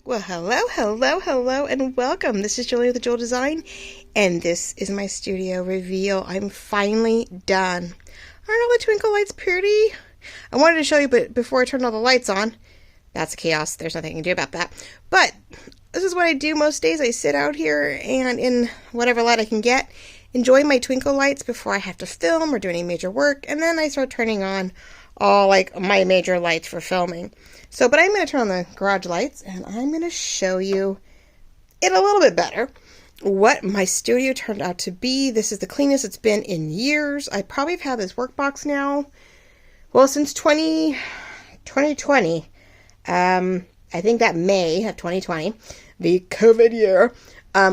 Well, hello, and welcome. This is Julie with the Jewel Design, and this is my studio reveal. I'm finally done. Aren't all the twinkle lights pretty? I wanted to show you, but before I turned all the lights on, that's chaos. There's nothing I can do about that. But this is what I do most days. I sit out here and in whatever light I can get, enjoy my twinkle lights before I have to film or do any major work, and then I start turning on all like my major lights for filming. So, but I'm going to turn on the garage lights and I'm going to show you it a little bit better what my studio turned out to be. This is the cleanest it's been in years. I probably have had this workbox now, well, since 2020. I think that May of 2020, the COVID year,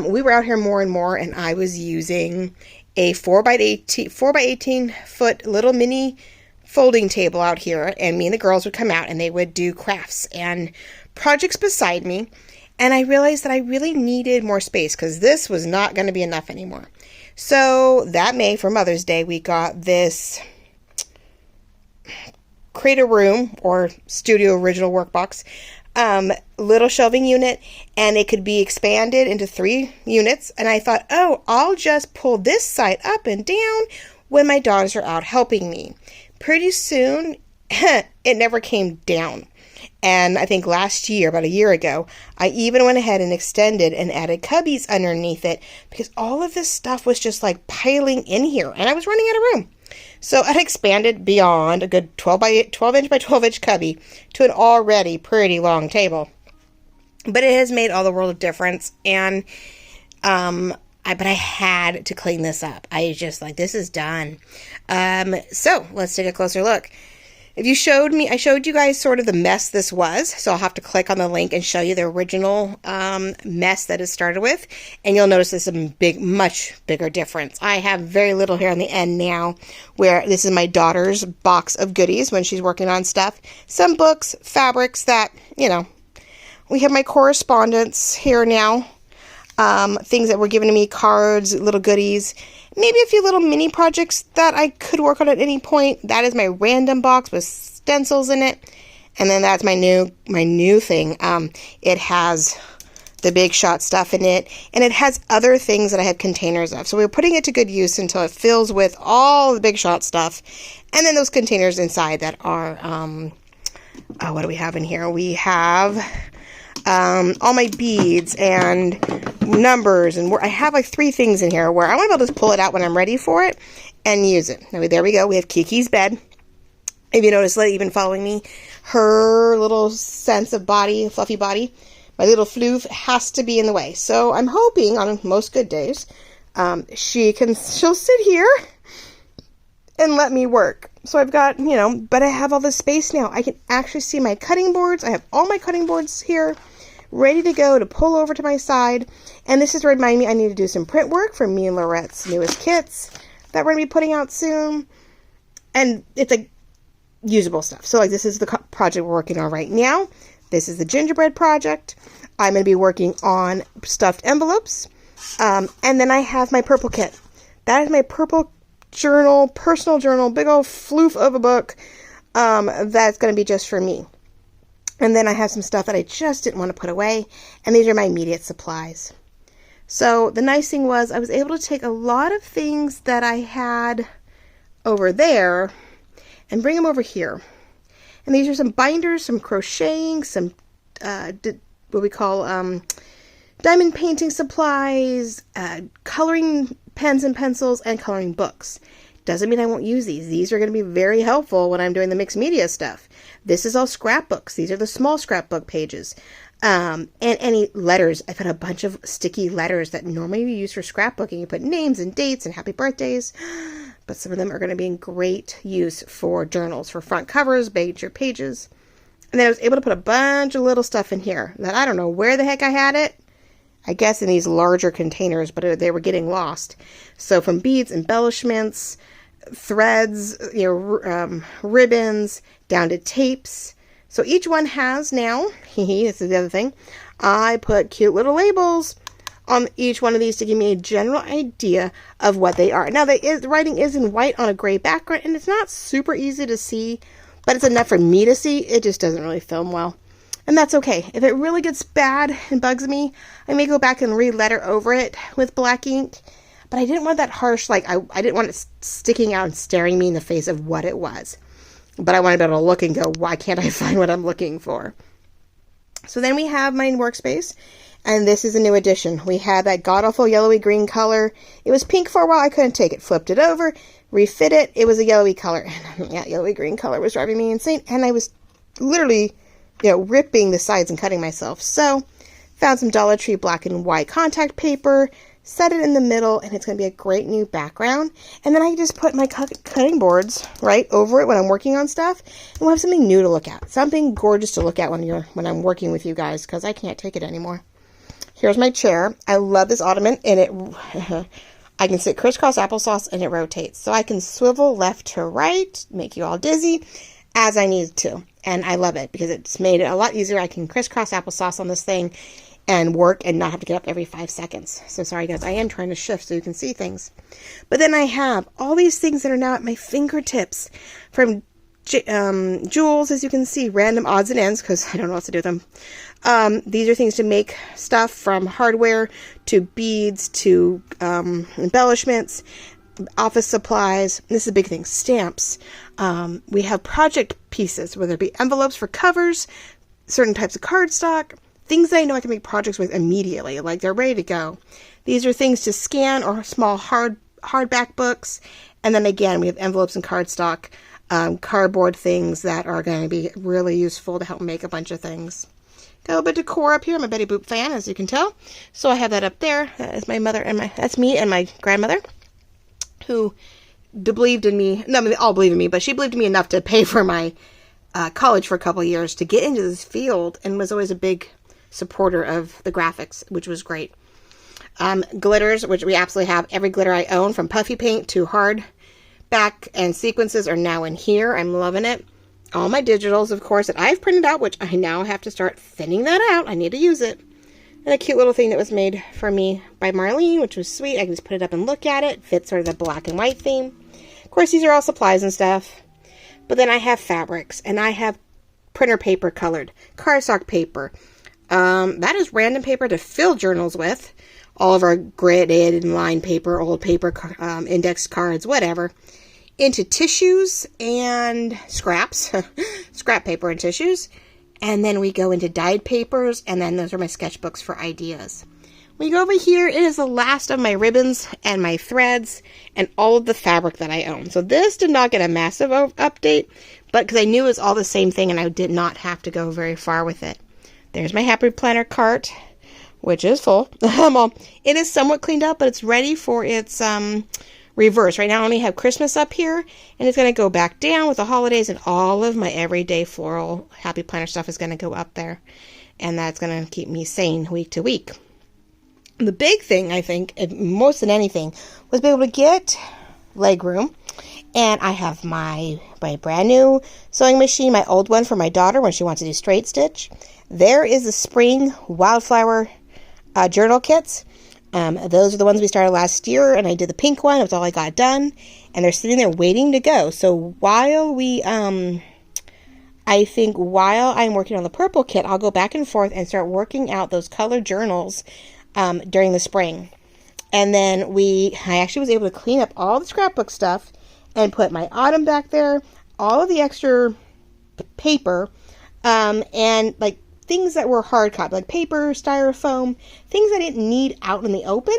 we were out here more and more, and I was using a 4x18 foot little mini folding table out here, and me and the girls would come out and they would do crafts and projects beside me, and I realized that I really needed more space because this was not going to be enough anymore. So that May, for Mother's Day, we got this create.a.room or studio original workbox little shelving unit, and it could be expanded into 3 units. And I thought, oh, I'll just pull this side up and down when my daughters are out helping me. Pretty soon, it never came down. And I think last year, about a year ago, I even went ahead and extended and added cubbies underneath it because all of this stuff was just like piling in here and I was running out of room. So I expanded beyond a good 12 inch by 12 inch cubby to an already pretty long table. But it has made all the world of difference, and but I had to clean this up. I just like, this is done. So let's take a closer look. If you showed me, I showed you guys sort of the mess this was. So I'll have to click on the link and show you the original mess that it started with. And you'll notice there's a much bigger difference. I have very little here on the end now, where this is my daughter's box of goodies when she's working on stuff. Some books, fabrics that, you know, we have my correspondence here now. Things that were given to me, cards, little goodies, maybe a few little mini projects that I could work on at any point. That is my random box with stencils in it. And then that's my new thing. It has the Big Shot stuff in it, and it has other things that I have containers of. So we're putting it to good use until it fills with all the Big Shot stuff. And then those containers inside that are, what do we have in here? We have all my beads and numbers, and I have like 3 things in here where I want to be able to pull it out when I'm ready for it and use it. Now, there we go. We have Kiki's bed. If you notice, Lily, even following me, her little sense of body, fluffy body, my little floof has to be in the way. So I'm hoping on most good days, she'll sit here and let me work. So I've got, but I have all this space now. I can actually see my cutting boards. I have all my cutting boards here ready to go to pull over to my side. And this is reminding me I need to do some print work for me and Lorette's newest kits that we're going to be putting out soon. And it's like usable stuff. So like this is the project we're working on right now. This is the gingerbread project. I'm going to be working on stuffed envelopes. And then I have my purple kit. That is my purple journal, personal journal, big old floof of a book that's going to be just for me. And then I have some stuff that I just didn't want to put away, and these are my immediate supplies. So the nice thing was I was able to take a lot of things that I had over there and bring them over here. And these are some binders, some crocheting, some what we call diamond painting supplies, coloring pens and pencils, and coloring books. Doesn't mean I won't use these. These are going to be very helpful when I'm doing the mixed media stuff. This is all scrapbooks. These are the small scrapbook pages. And any letters. I've got a bunch of sticky letters that normally you use for scrapbooking. You put names and dates and happy birthdays. But some of them are going to be in great use for journals, for front covers, major pages. And then I was able to put a bunch of little stuff in here that I don't know where the heck I had it. I guess in these larger containers, but they were getting lost. So from beads, embellishments, threads, ribbons, down to tapes. So each one has now, this is the other thing, I put cute little labels on each one of these to give me a general idea of what they are. Now, the writing is in white on a gray background, and it's not super easy to see, but it's enough for me to see. It just doesn't really film well. And And that's okay. If it really gets bad and bugs me, I may go back and re-letter over it with black ink. But I didn't want that harsh, like, I didn't want it sticking out and staring me in the face of what it was. But I want to be able to look and go, why can't I find what I'm looking for? So then we have my workspace. And this is a new addition. We had that god-awful yellowy green color. It was pink for a while. I couldn't take it. Flipped it over, refit it. It was a yellowy color. And yeah, yellowy green color was driving me insane. And I was literally, ripping the sides and cutting myself. So found some Dollar Tree black and white contact paper, set it in the middle, and it's going to be a great new background. And then I just put my cutting boards right over it when I'm working on stuff. And we'll have something new to look at. Something gorgeous to look at when I'm working with you guys, because I can't take it anymore. Here's my chair. I love this ottoman, and I can sit crisscross applesauce, and it rotates. So I can swivel left to right, make you all dizzy, as I need to. And I love it, because it's made it a lot easier. I can crisscross applesauce on this thing and work and not have to get up every 5 seconds. So sorry, guys. I am trying to shift so you can see things. But then I have all these things that are now at my fingertips, from jewels, as you can see, random odds and ends, because I don't know what to do with them. These are things to make stuff, from hardware to beads to embellishments, office supplies. This is a big thing. Stamps. We have project pieces, whether it be envelopes for covers, certain types of cardstock, things that I know I can make projects with immediately, like they're ready to go. These are things to scan, or small hardback books. And then again, we have envelopes and cardstock, cardboard things that are going to be really useful to help make a bunch of things. Got a little bit of decor up here. I'm a Betty Boop fan, as you can tell. So I have that up there. That is my mother and that's me and my grandmother, who believed in me. No, I mean, they all believe in me, but she believed in me enough to pay for my college for a couple of years to get into this field, and was always a big supporter of the graphics, which was great. Glitters, which we absolutely have. Every glitter I own, from puffy paint to hardback and sequences, are now in here. I'm loving it. All my digitals, of course, that I've printed out, which I now have to start thinning that out. I need to use it. And a cute little thing that was made for me by Marlene, which was sweet. I can just put it up and look at it. Fits sort of the black and white theme. Of course, these are all supplies and stuff. But then I have fabrics, and I have printer paper colored, cardstock paper. That is random paper to fill journals with. All of our gridded and lined paper, old paper, index cards, whatever. Into tissues and scraps, scrap paper and tissues. And then we go into dyed papers, and then those are my sketchbooks for ideas. When you go over here, it is the last of my ribbons and my threads and all of the fabric that I own. So this did not get a massive update, but because I knew it was all the same thing and I did not have to go very far with it. There's my Happy Planner cart, which is full. It is somewhat cleaned up, but it's ready for its reverse. Right now I only have Christmas up here, and it's going to go back down with the holidays, and all of my everyday floral Happy Planner stuff is going to go up there. And that's going to keep me sane week to week. The big thing, I think, most than anything, was be able to get leg room. And I have my brand new sewing machine, my old one for my daughter when she wants to do straight stitch. There is the spring wildflower journal kits. Those are the ones we started last year, and I did the pink one. It was all I got done, and they're sitting there waiting to go. So while I think while I'm working on the purple kit, I'll go back and forth and start working out those colored journals during the spring. And then I actually was able to clean up all the scrapbook stuff and put my autumn back there, all of the extra paper, and like things that were hard copy, like paper, styrofoam, things I didn't need out in the open,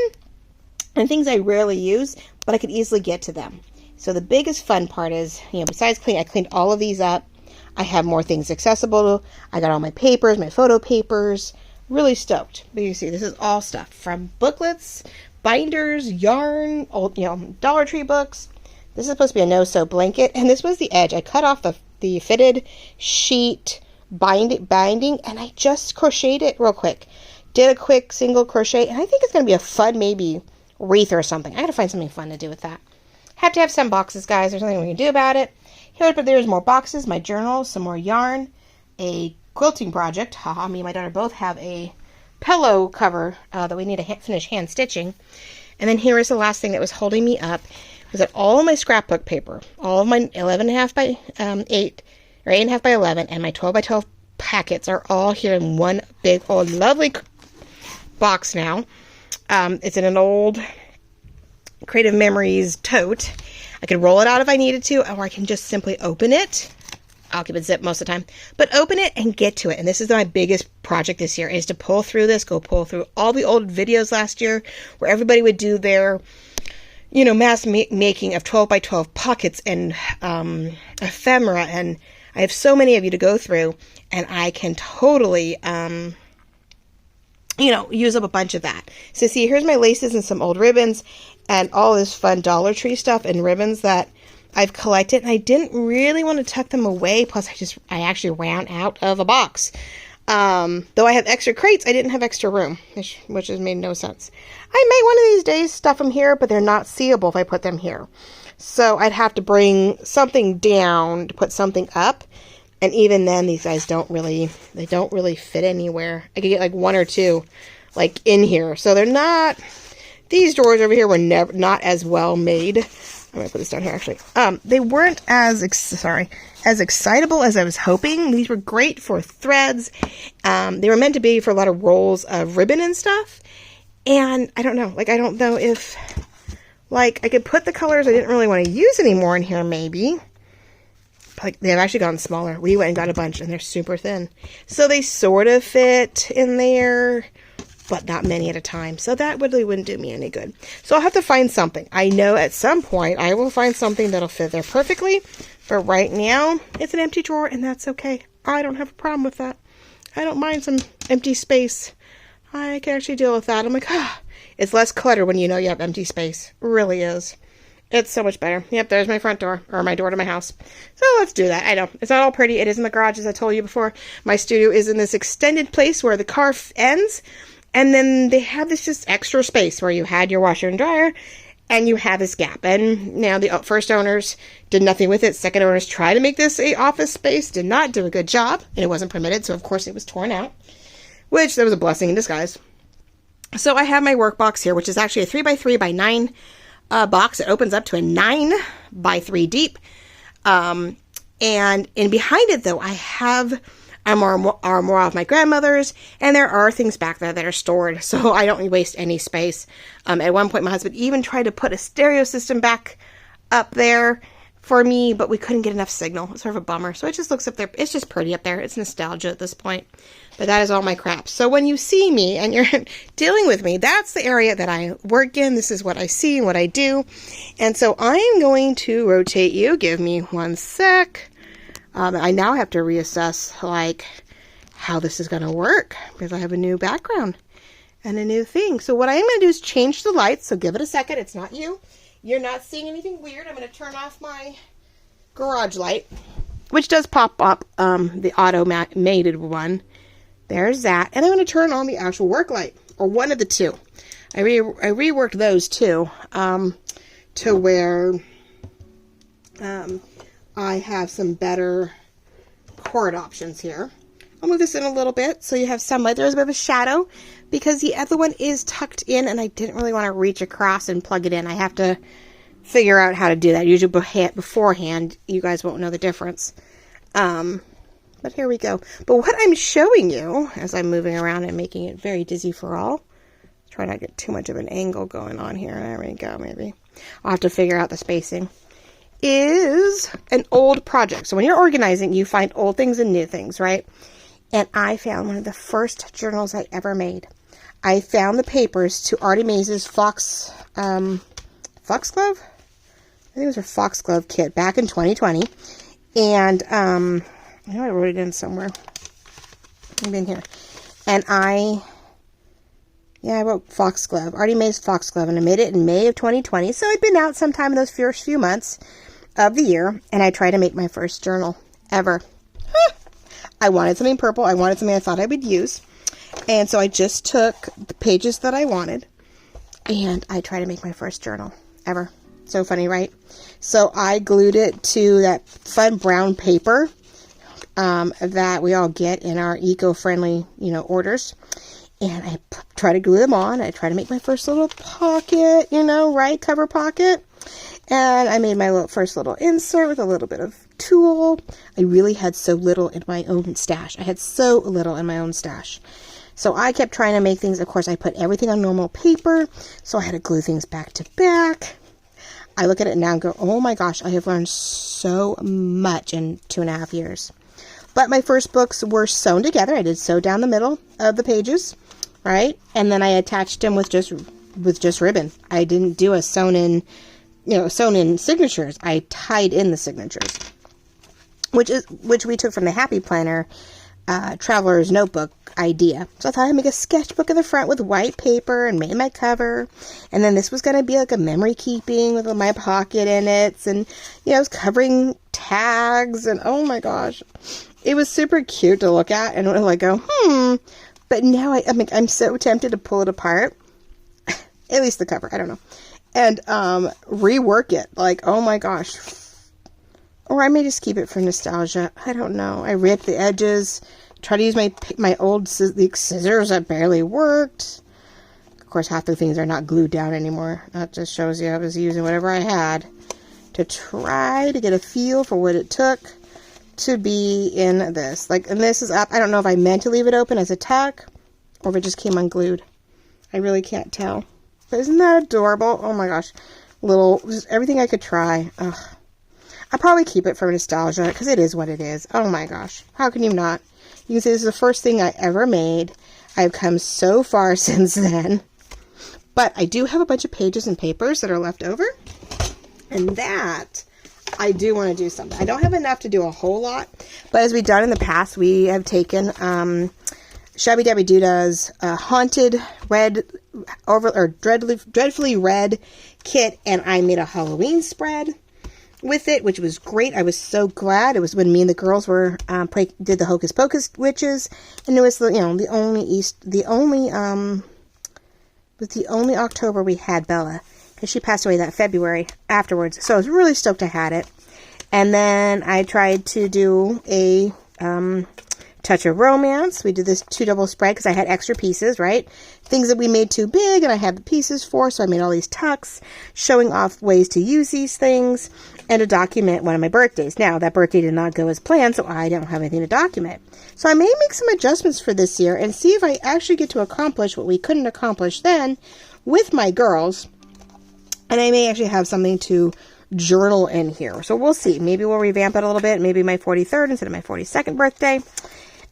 and things I rarely use, but I could easily get to them. So the biggest fun part is, besides cleaning, I cleaned all of these up. I have more things accessible. I got all my papers, my photo papers. Really stoked. But you see, this is all stuff from booklets, binders, yarn, old, Dollar Tree books. This is supposed to be a no-sew blanket, and this was the edge. I cut off the fitted sheet binding, and I just crocheted it real quick. Did a quick single crochet, and I think it's going to be a fun, maybe, wreath or something. I got to find something fun to do with that. Have to have some boxes, guys. There's nothing we can do about it. Here, but there's more boxes, my journal, some more yarn, a quilting project. Haha, me and my daughter both have a pillow cover that we need to finish hand stitching. And then here is the last thing that was holding me up, was that all of my scrapbook paper, all of my 11.5 by 8, or 8.5 by 11, and my 12 by 12 packets are all here in one big old lovely box now. It's in an old Creative Memories tote. I can roll it out if I needed to, or I can just simply open it. I'll keep it zipped most of the time, but open it and get to it. And this is my biggest project this year, is to pull through this, go pull through all the old videos last year where everybody would do their, you know, mass making of 12 by 12 pockets and ephemera. And I have so many of you to go through, and I can totally, you know, use up a bunch of that. So see, here's my laces and some old ribbons and all this fun Dollar Tree stuff and ribbons that I've collected, and I didn't really want to tuck them away. Plus, I actually ran out of a box. Though I have extra crates, I didn't have extra room, which has made no sense. I may one of these days stuff them here, but they're not seeable if I put them here. So I'd have to bring something down to put something up. And even then, these guys don't really fit anywhere. I could get like one or two, like in here. So they're not, these drawers over here were not as well made. I'm going to put this down here, actually. They weren't as excitable as I was hoping. These were great for threads. They were meant to be for a lot of rolls of ribbon and stuff. And I don't know. Like, I don't know if, like, I could put the colors I didn't really want to use anymore in here, maybe. Like, they've actually gotten smaller. We went and got a bunch, and they're super thin. So they sort of fit in there, but not many at a time. So that really wouldn't do me any good. So I'll have to find something. I know at some point I will find something that'll fit there perfectly. But right now, it's an empty drawer, and that's okay. I don't have a problem with that. I don't mind some empty space. I can actually deal with that. I'm like, it's less clutter when you know you have empty space. It really is. It's so much better. Yep, there's my front door, or my door to my house. So let's do that. I know, it's not all pretty. It is in the garage, as I told you before. My studio is in this extended place where the car ends. And then they have this just extra space where you had your washer and dryer, and you have this gap. And now the first owners did nothing with it. Second owners tried to make this a office space, did not do a good job, and it wasn't permitted. So of course it was torn out, which that was a blessing in disguise. So I have my workbox here, which is actually a 3x3 by 9 box. It opens up to a 9 by 3 deep. And in behind it, though, I have armoire of my grandmother's, and there are things back there that are stored, so I don't waste any space. At one point, my husband even tried to put a stereo system back up there for me, but we couldn't get enough signal. It's sort of a bummer. So it just looks up there. It's just pretty up there. It's nostalgia at this point. But that is all my crap. So when you see me and you're dealing with me, that's the area that I work in. This is what I see and what I do. And so I'm going to rotate you. Give me one sec. I now have to reassess, like, how this is going to work, because I have a new background and a new thing. So what I am going to do is change the lights. So give it a second. It's not you. You're not seeing anything weird. I'm going to turn off my garage light, which does pop up, the automated one. There's that. And I'm going to turn on the actual work light, or one of the two. I reworked those two, to where, I have some better cord options here. I'll move this in a little bit so you have some light. There's a bit of a shadow because the other one is tucked in, and I didn't really want to reach across and plug it in. I have to figure out how to do that. Usually beforehand, you guys won't know the difference. But here we go. But what I'm showing you, as I'm moving around and making it very dizzy for all, try not to get too much of an angle going on here. There we go, maybe. I'll have to figure out the spacing. Is an old project. So when you're organizing, you find old things and new things, right? And I found one of the first journals I ever made. I found the papers to Artie Mays' Foxglove? I think it was her Foxglove kit back in 2020. And, I know I wrote it in somewhere. Maybe in here. And I wrote Foxglove. Artie Mays' Foxglove. And I made it in May of 2020. So I'd been out sometime in those first few months of the year, and I tried to make my first journal ever. I wanted something purple. I wanted something I thought I would use, and so I just took the pages that I wanted, and I tried to make my first journal ever. So funny, right? So I glued it to that fun brown paper that we all get in our eco-friendly, orders, and I try to glue them on. I try to make my first little pocket, right, cover pocket. And I made my first little insert with a little bit of tool. I really had so little in my own stash. I had so little in my own stash. So I kept trying to make things. Of course, I put everything on normal paper, so I had to glue things back to back. I look at it now and go, oh my gosh, I have learned so much in 2.5 years. But my first books were sewn together. I did sew down the middle of the pages, right? And then I attached them with just ribbon. I didn't do a sewn in signatures. I tied in the signatures, which we took from the Happy Planner Traveler's Notebook idea. So I thought I'd make a sketchbook in the front with white paper and made my cover. And then this was going to be like a memory keeping with my pocket in it. And, I was covering tags and oh my gosh, it was super cute to look at and like go, But now I'm so tempted to pull it apart. At least the cover, I don't know. And rework it. Like, oh my gosh. Or I may just keep it for nostalgia. I don't know. I ripped the edges. Try to use my old scissors that barely worked. Of course, half the things are not glued down anymore. That just shows you I was using whatever I had to try to get a feel for what it took to be in this. Like, and this is up. I don't know if I meant to leave it open as a tuck or if it just came unglued. I really can't tell. But isn't that adorable? Oh my gosh. Just everything I could try. Ugh. I'll probably keep it for nostalgia because it is what it is. Oh my gosh. How can you not? You can say this is the first thing I ever made. I've come so far since then. But I do have a bunch of pages and papers that are left over. And that I do want to do something. I don't have enough to do a whole lot. But as we've done in the past, we have taken Shabby Dabby Dooda's Haunted Red Dreadfully Red kit. And I made a Halloween spread with it, which was great. I was so glad. It was when me and the girls were did the Hocus Pocus witches, and it was the only October we had Bella, because she passed away that February afterwards. So I was really stoked I had it. And then I tried to do a touch of romance. We did this 2 double spread because I had extra pieces, right? Things that we made too big and I had the pieces for, so I made all these tucks showing off ways to use these things and to document one of my birthdays. Now, that birthday did not go as planned, so I don't have anything to document. So I may make some adjustments for this year and see if I actually get to accomplish what we couldn't accomplish then with my girls. And I may actually have something to journal in here. So we'll see. Maybe we'll revamp it a little bit. Maybe my 43rd instead of my 42nd birthday.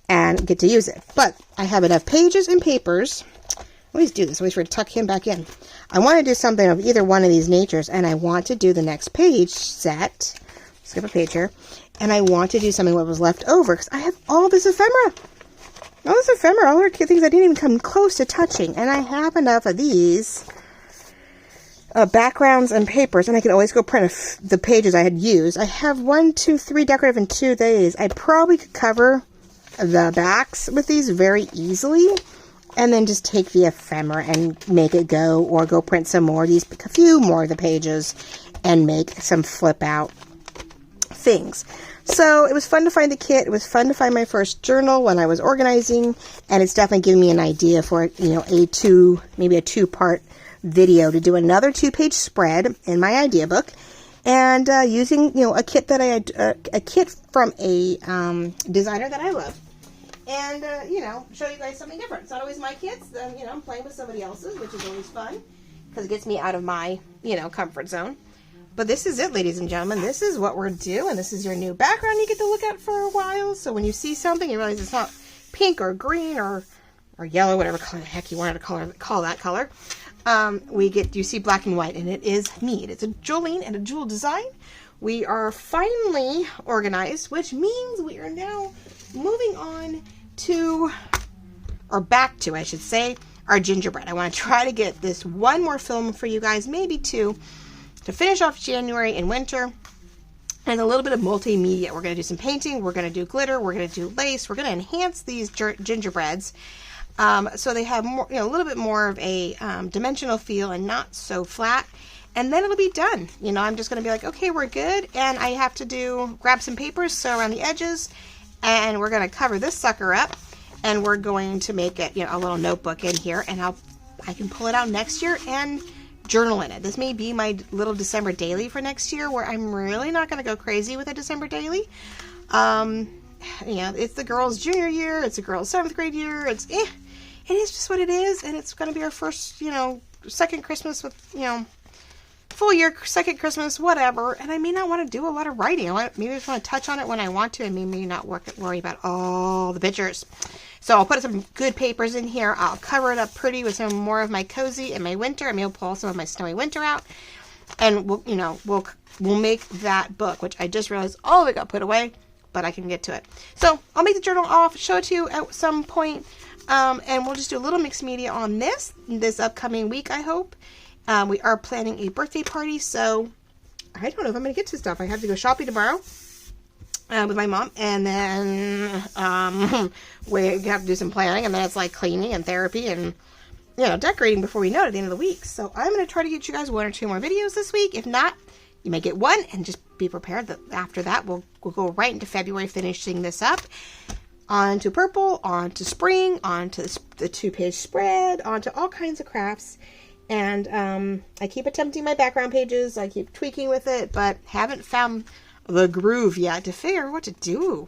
And get to use it. But I have enough pages and papers. I always do this. I always forget to tuck him back in. I want to do something of either one of these natures. And I want to do the next page set. Skip a page here. And I want to do something what was left over. Because I have all this ephemera. All this ephemera. All the things I didn't even come close to touching. And I have enough of these backgrounds and papers. And I can always go print the pages I had used. I have 1, 2, 3 decorative and 2 days. I probably could cover the backs with these very easily, and then just take the ephemera and make it go, or go print some more, a few more of the pages, and make some flip out things. So it was fun to find the kit. It was fun to find my first journal when I was organizing, and it's definitely giving me an idea for maybe a 2-part video to do another 2-page spread in my idea book. And using, a kit that a kit from a designer that I love. And, show you guys something different. It's not always my kits. I'm playing with somebody else's, which is always fun. Because it gets me out of my, comfort zone. But this is it, ladies and gentlemen. This is what we're doing. This is your new background you get to look at for a while. So when you see something, you realize it's not pink or green or yellow, whatever color the heck you wanted to call that color. You see black and white, and it is me. It's a Jolene and a Jewel design. We are finally organized, which means we are now moving on to, or back to, I should say, our gingerbread. I want to try to get this one more film for you guys, maybe 2, to finish off January and winter, and a little bit of multimedia. We're going to do some painting, we're going to do glitter, we're going to do lace, we're going to enhance these gingerbreads. So they have more, a little bit more of a dimensional feel and not so flat. And then it'll be done. I'm just going to be like, okay, we're good. And I have to grab some papers, sew around the edges, and we're going to cover this sucker up. And we're going to make it, a little notebook in here. And I can pull it out next year and journal in it. This may be my little December daily for next year, where I'm really not going to go crazy with a December daily. You know, it's the girls' junior year, it's the girls' 7th grade year, it is just what it is, and it's going to be our first, you know, second Christmas with, you know, full year, second Christmas, whatever, and I may not want to do a lot of writing. Maybe I just want to touch on it when I want to, and maybe not worry about all the pictures. So I'll put some good papers in here. I'll cover it up pretty with some more of my cozy and my winter, and maybe I'll pull some of my snowy winter out, and we'll, you know, we'll make that book, which I just realized all of it got put away, but I can get to it. So I'll make the journal off, show it to you at some point, and we'll just do a little mixed media on this upcoming week, I hope. We are planning a birthday party, so I don't know if I'm going to get to stuff. I have to go shopping tomorrow with my mom, and then we have to do some planning, and then it's like cleaning and therapy and, you know, decorating before we know it at the end of the week. So I'm going to try to get you guys 1 or 2 more videos this week. If not, you may get 1, and just be prepared that after that we'll go right into February finishing this up. On to purple, on to spring, on to the 2-page spread, on to all kinds of crafts. And I keep attempting my background pages. I keep tweaking with it, but haven't found the groove yet to figure out what to do.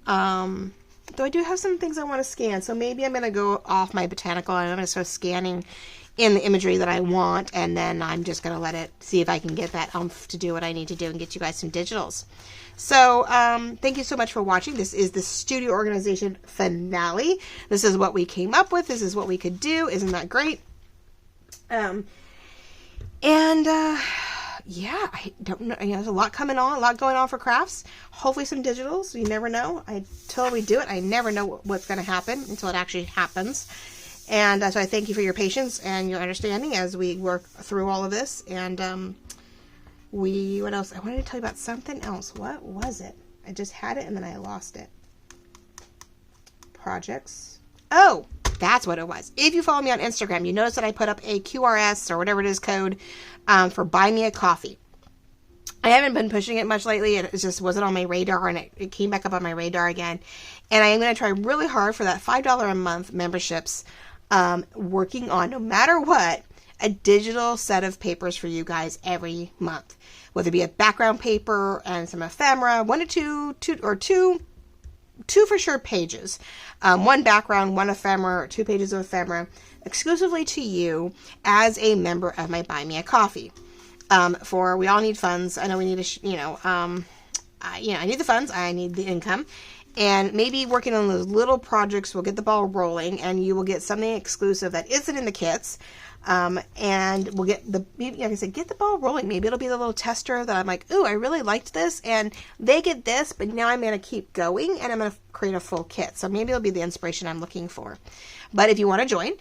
Though I do have some things I want to scan, so maybe I'm going to go off my botanical and I'm going to start scanning in the imagery that I want, and then I'm just going to let it see if I can get that oomph to do what I need to do and get you guys some digitals. So thank you so much for watching. This is the studio organization finale. This is what we came up with. This is what we could do. Isn't that great? Yeah, I don't know. You know, there's a lot coming on, a lot going on for crafts. Hopefully some digitals. You never know. Until we do it, I never know what's going to happen until it actually happens. And so I thank you for your patience and your understanding as we work through all of this. And what else? I wanted to tell you about something else. What was it? I just had it and then I lost it. Projects. Oh, that's what it was. If you follow me on Instagram, you notice that I put up a QRS or whatever it is code for Buy Me a Coffee. I haven't been pushing it much lately. It just wasn't on my radar, and it came back up on my radar again. And I am going to try really hard for that $5 a month memberships, working on, no matter what, a digital set of papers for you guys every month. Whether it be a background paper and some ephemera, 1 to 2 for sure pages. 1 background, 1 ephemera, or 2 pages of ephemera, exclusively to you as a member of my Buy Me a Coffee. For we all need funds. I know we need I need the funds. I need the income. And maybe working on those little projects will get the ball rolling, and you will get something exclusive that isn't in the kits. And we'll get maybe, like I said, get the ball rolling. Maybe it'll be the little tester that I'm like, ooh, I really liked this, and they get this, but now I'm going to keep going, and I'm going to create a full kit. So maybe it'll be the inspiration I'm looking for. But if you want to join,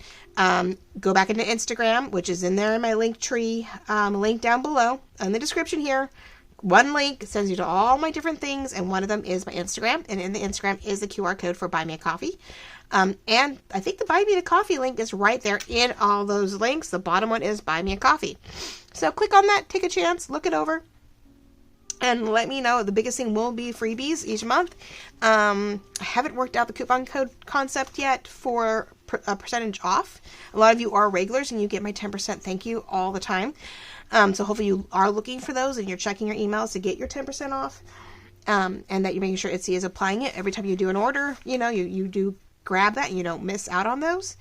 go back into Instagram, which is in there in my link tree, link down below in the description here. 1 link sends you to all my different things, and one of them is my Instagram, and in the Instagram is the QR code for Buy Me a Coffee. And I think the Buy Me a Coffee link is right there in all those links. The bottom one is Buy Me a Coffee. So click on that, take a chance, look it over, and let me know. The biggest thing will be freebies each month. I haven't worked out the coupon code concept yet for a percentage off. A lot of you are regulars, and you get my 10% thank you all the time. So hopefully you are looking for those, and you're checking your emails to get your 10% off. And that you're making sure Etsy is applying it every time you do an order. You know, you do grab that and you don't miss out on those.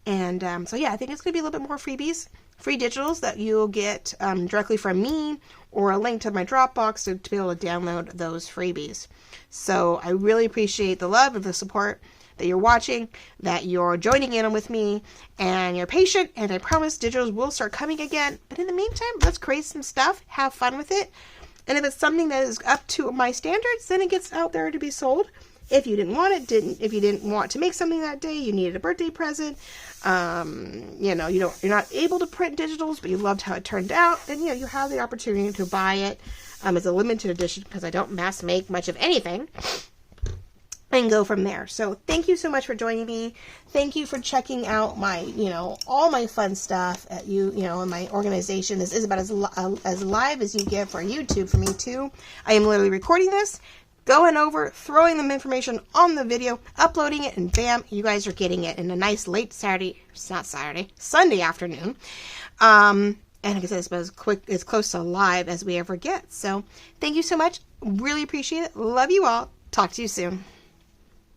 And so yeah, I think it's going to be a little bit more freebies, free digitals that you'll get directly from me, or a link to my Dropbox to be able to download those freebies. So I really appreciate the love and the support, that you're watching, that you're joining in with me, and you're patient, and I promise digitals will start coming again. But in the meantime, let's create some stuff, have fun with it, and if it's something that is up to my standards, then it gets out there to be sold. If you didn't want it, if you didn't want to make something that day, you needed a birthday present, you're not able to print digitals, but you loved how it turned out, then you have the opportunity to buy it as a limited edition, because I don't mass make much of anything, and go from there. So thank you so much for joining me. Thank you for checking out my, all my fun stuff at in my organization. This is about as live as you get for YouTube for me too. I am literally recording this, going over, throwing them information on the video, uploading it, and bam, you guys are getting it in a nice late Sunday afternoon. And like I said, it's about as close to live as we ever get. So thank you so much. Really appreciate it. Love you all. Talk to you soon.